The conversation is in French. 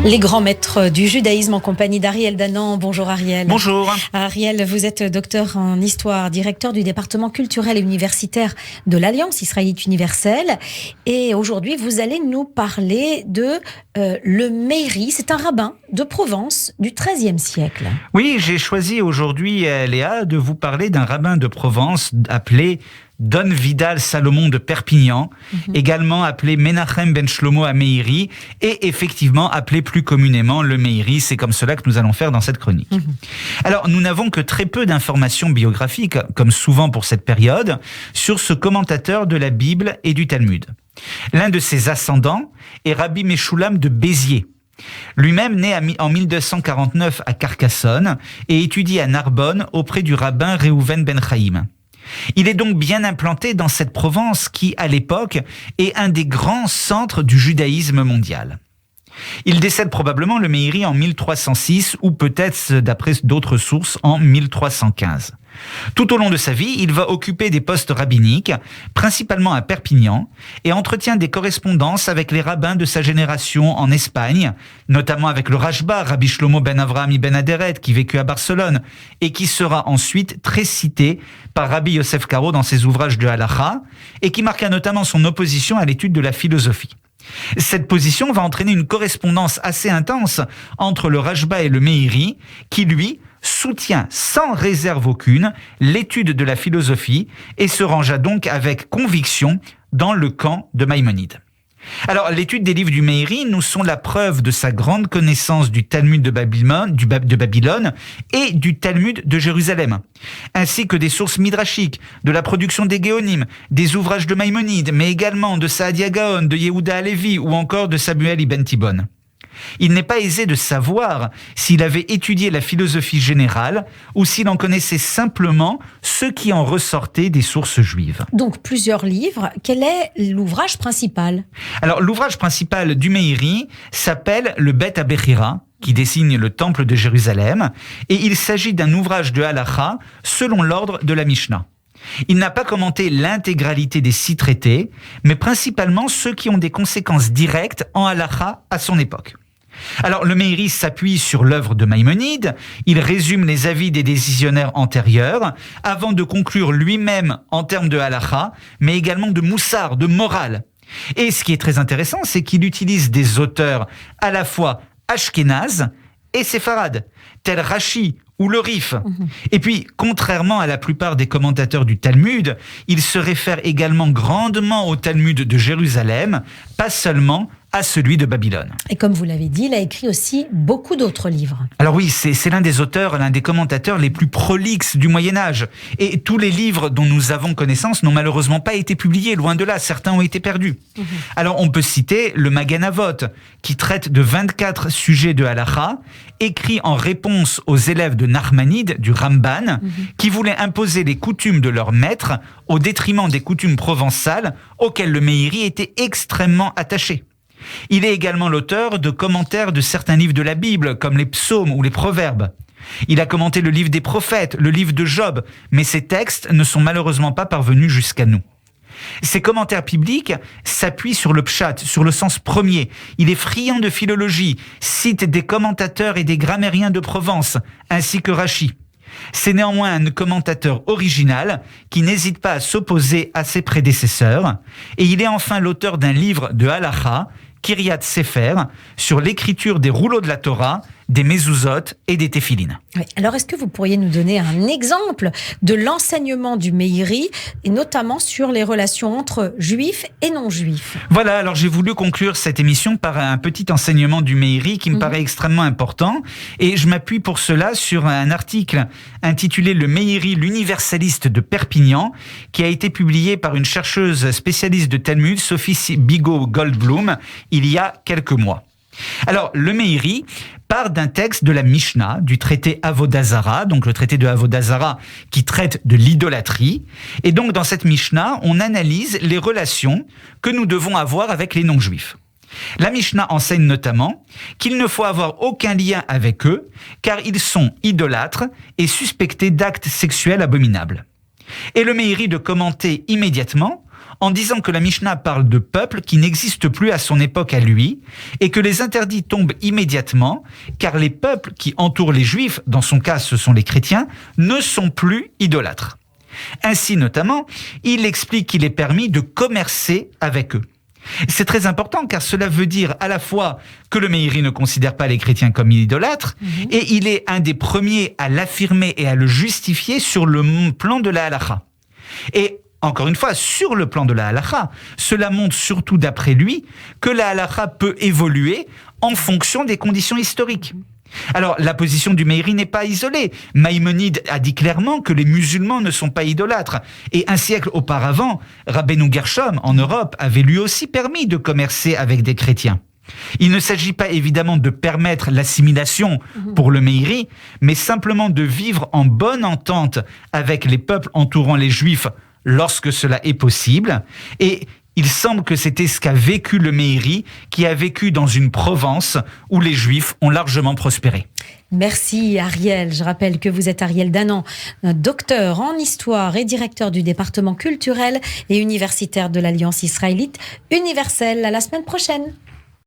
Les grands maîtres du judaïsme en compagnie d'Ariel Danan. Bonjour Ariel. Bonjour. Ariel, vous êtes docteur en histoire, directeur du département culturel et universitaire de l'Alliance israélite universelle. Et aujourd'hui, vous allez nous parler de le Meiri. C'est un rabbin de Provence du XIIIe siècle. Oui, j'ai choisi aujourd'hui, Léa, de vous parler d'un rabbin de Provence appelé Don Vidal Salomon de Perpignan, également appelé Menachem ben Shlomo HaMeiri, et effectivement appelé plus communément le Meiri. C'est comme cela que nous allons faire dans cette chronique. Alors, nous n'avons que très peu d'informations biographiques, comme souvent pour cette période, sur ce commentateur de la Bible et du Talmud. L'un de ses ascendants est Rabbi Meshulam de Béziers. Lui-même né en 1249 à Carcassonne et étudie à Narbonne auprès du rabbin Réhouven ben Chaim. Il est donc bien implanté dans cette Provence qui, à l'époque, est un des grands centres du judaïsme mondial. Il décède probablement le Meiri en 1306 ou peut-être, d'après d'autres sources, en 1315. Tout au long de sa vie, il va occuper des postes rabbiniques, principalement à Perpignan, et entretient des correspondances avec les rabbins de sa génération en Espagne, notamment avec le Rashba, Rabbi Shlomo ben Avraham ibn Aderet, qui vécut à Barcelone, et qui sera ensuite très cité par Rabbi Yosef Karo dans ses ouvrages de Halacha, et qui marqua notamment son opposition à l'étude de la philosophie. Cette position va entraîner une correspondance assez intense entre le Rashba et le Meiri, qui lui soutient sans réserve aucune l'étude de la philosophie et se rangea donc avec conviction dans le camp de Maïmonide. Alors, l'étude des livres du Meiri nous sont la preuve de sa grande connaissance du Talmud de Babylone et du Talmud de Jérusalem, ainsi que des sources midrashiques, de la production des Géonim, des ouvrages de Maïmonide, mais également de Saadia Gaon, de Yehuda Halevi ou encore de Samuel ibn Tibon. Il n'est pas aisé de savoir s'il avait étudié la philosophie générale ou s'il en connaissait simplement ce qui en ressortait des sources juives. Donc plusieurs livres. Quel est l'ouvrage principal ? Alors l'ouvrage principal du Meiri s'appelle le Bet HaBechira, qui désigne le temple de Jérusalem, et il s'agit d'un ouvrage de halacha selon l'ordre de la Mishnah. Il n'a pas commenté l'intégralité des 6 traités, mais principalement ceux qui ont des conséquences directes en halacha à son époque. Alors, le Meiri s'appuie sur l'œuvre de Maïmonide, il résume les avis des décisionnaires antérieurs, avant de conclure lui-même en termes de halacha, mais également de moussar, de morale. Et ce qui est très intéressant, c'est qu'il utilise des auteurs à la fois ashkénazes et séfarades, tels Rashi ou le Rif. Et puis, contrairement à la plupart des commentateurs du Talmud, il se réfère également grandement au Talmud de Jérusalem, pas seulement à celui de Babylone. Et comme vous l'avez dit, il a écrit aussi beaucoup d'autres livres. Alors oui, c'est l'un des auteurs, l'un des commentateurs les plus prolixes du Moyen-Âge. Et tous les livres dont nous avons connaissance n'ont malheureusement pas été publiés, loin de là, certains ont été perdus. Alors on peut citer le Magen Avot, qui traite de 24 sujets de halacha, écrit en réponse aux élèves de Nachmanide, du Ramban, qui voulaient imposer les coutumes de leur maître au détriment des coutumes provençales auxquelles le Meiri était extrêmement attaché. Il est également l'auteur de commentaires de certains livres de la Bible, comme les psaumes ou les proverbes. Il a commenté le livre des prophètes, le livre de Job, mais ces textes ne sont malheureusement pas parvenus jusqu'à nous. Ses commentaires bibliques s'appuient sur le pshat, sur le sens premier. Il est friand de philologie, cite des commentateurs et des grammairiens de Provence, ainsi que Rashi. C'est néanmoins un commentateur original qui n'hésite pas à s'opposer à ses prédécesseurs. Et il est enfin l'auteur d'un livre de halacha, Kiryat Sefer, sur l'écriture des rouleaux de la Torah, des mezuzot et des téphilines. Oui. Alors, est-ce que vous pourriez nous donner un exemple de l'enseignement du Meiri, et notamment sur les relations entre juifs et non-juifs ? Voilà, alors j'ai voulu conclure cette émission par un petit enseignement du Meiri qui me paraît extrêmement important, et je m'appuie pour cela sur un article intitulé « Le Meiri, l'universaliste de Perpignan », qui a été publié par une chercheuse spécialiste de Talmud, Sophie Bigot-Goldblum, il y a quelques mois. Alors, le Meiri part d'un texte de la Mishnah, du traité Avodah Zara, donc le traité de Avodah Zara qui traite de l'idolâtrie. Et donc, dans cette Mishnah, on analyse les relations que nous devons avoir avec les non-juifs. La Mishnah enseigne notamment qu'il ne faut avoir aucun lien avec eux, car ils sont idolâtres et suspectés d'actes sexuels abominables. Et le Meiri de commenter immédiatement en disant que la Mishnah parle de peuples qui n'existent plus à son époque à lui, et que les interdits tombent immédiatement, car les peuples qui entourent les Juifs, dans son cas ce sont les chrétiens, ne sont plus idolâtres. Ainsi notamment, il explique qu'il est permis de commercer avec eux. C'est très important car cela veut dire à la fois que le Meiri ne considère pas les chrétiens comme idolâtres et il est un des premiers à l'affirmer et à le justifier sur le plan de la halakha. Et encore une fois, sur le plan de la halakha, cela montre surtout d'après lui que la halakha peut évoluer en fonction des conditions historiques. Alors, la position du Meiri n'est pas isolée. Maïmonide a dit clairement que les musulmans ne sont pas idolâtres. Et un siècle auparavant, Rabbeinu Gershom, en Europe, avait lui aussi permis de commercer avec des chrétiens. Il ne s'agit pas évidemment de permettre l'assimilation pour le Meiri, mais simplement de vivre en bonne entente avec les peuples entourant les Juifs lorsque cela est possible. Et il semble que c'était ce qu'a vécu le Meiri, qui a vécu dans une Provence où les Juifs ont largement prospéré. Merci Ariel. Je rappelle que vous êtes Ariel Danan, docteur en histoire et directeur du département culturel et universitaire de l'Alliance israélite universelle. À la semaine prochaine.